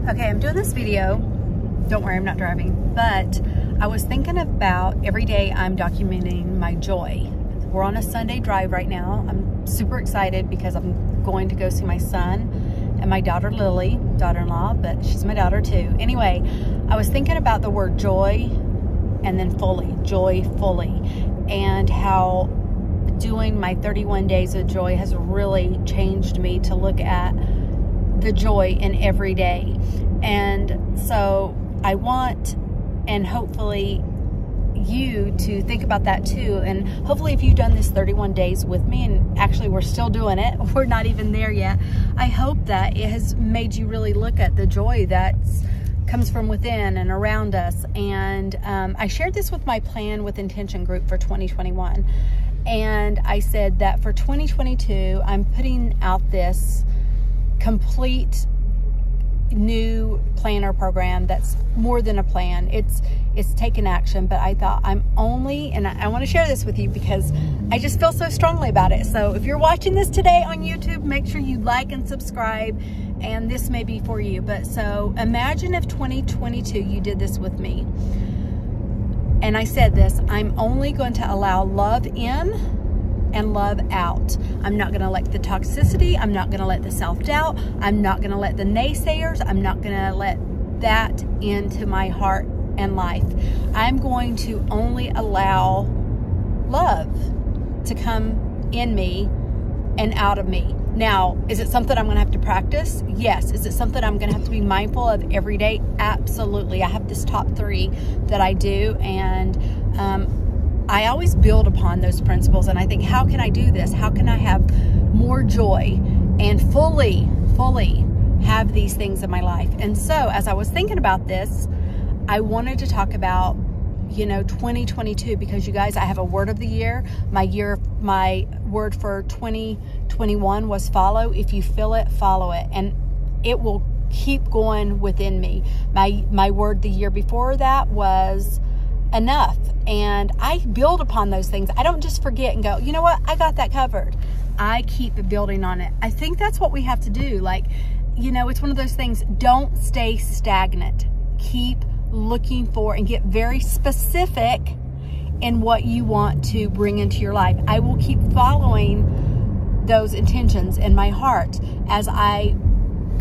Okay, I'm doing this video. Don't worry, I'm not driving. But I was thinking about every day I'm documenting my joy. We're on a Sunday drive right now. I'm super excited because I'm going to go see my son and my daughter Lily, daughter-in-law, but she's my daughter too. Anyway, I was thinking about the word joy and then fully, joy fully, and how doing my 31 days of joy has really changed me to look at the joy in every day. And so I want, and hopefully you, to think about that too. And hopefully if you've done this 31 days with me, and actually we're still doing it, we're not even there yet, I hope that it has made you really look at the joy that comes from within and around us. And I shared this with my Plan with Intention group for 2021. And I said that for 2022, I'm putting out this complete new planner program that's more than a plan. It's taken action, but I thought I'm only, and I want to share this with you because I just feel so strongly about it. So if you're watching this today on YouTube, make sure you like and subscribe, and this may be for you. But so imagine if 2022 you did this with me. And I said this, I'm only going to allow love in and love out. I'm not going to let the toxicity, I'm not going to let the self-doubt, I'm not going to let the naysayers, I'm not going to let that into my heart and life. I'm going to only allow love to come in me and out of me. Now, is it something I'm going to have to practice? Yes. Is it something I'm going to have to be mindful of every day? Absolutely. I have this top 3 that I do, and I always build upon those principles, and I think, how can I do this? How can I have more joy and fully have these things in my life? And so as I was thinking about this, I wanted to talk about, 2022, because you guys, I have a word of the year. My word for 2021 was follow. If you feel it, follow it, and it will keep going within me. My word the year before that was enough. And I build upon those things. I don't just forget and go, you know what, I got that covered. I keep building on it. I think that's what we have to do. Like, it's one of those things, don't stay stagnant. Keep looking for and get very specific in what you want to bring into your life. I will keep following those intentions in my heart as I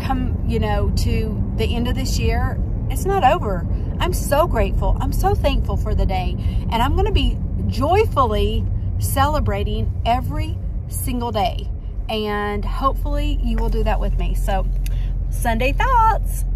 come, to the end of this year. It's not over. I'm so grateful. I'm so thankful for the day. And I'm going to be joyfully celebrating every single day. And hopefully you will do that with me. So, Sunday thoughts.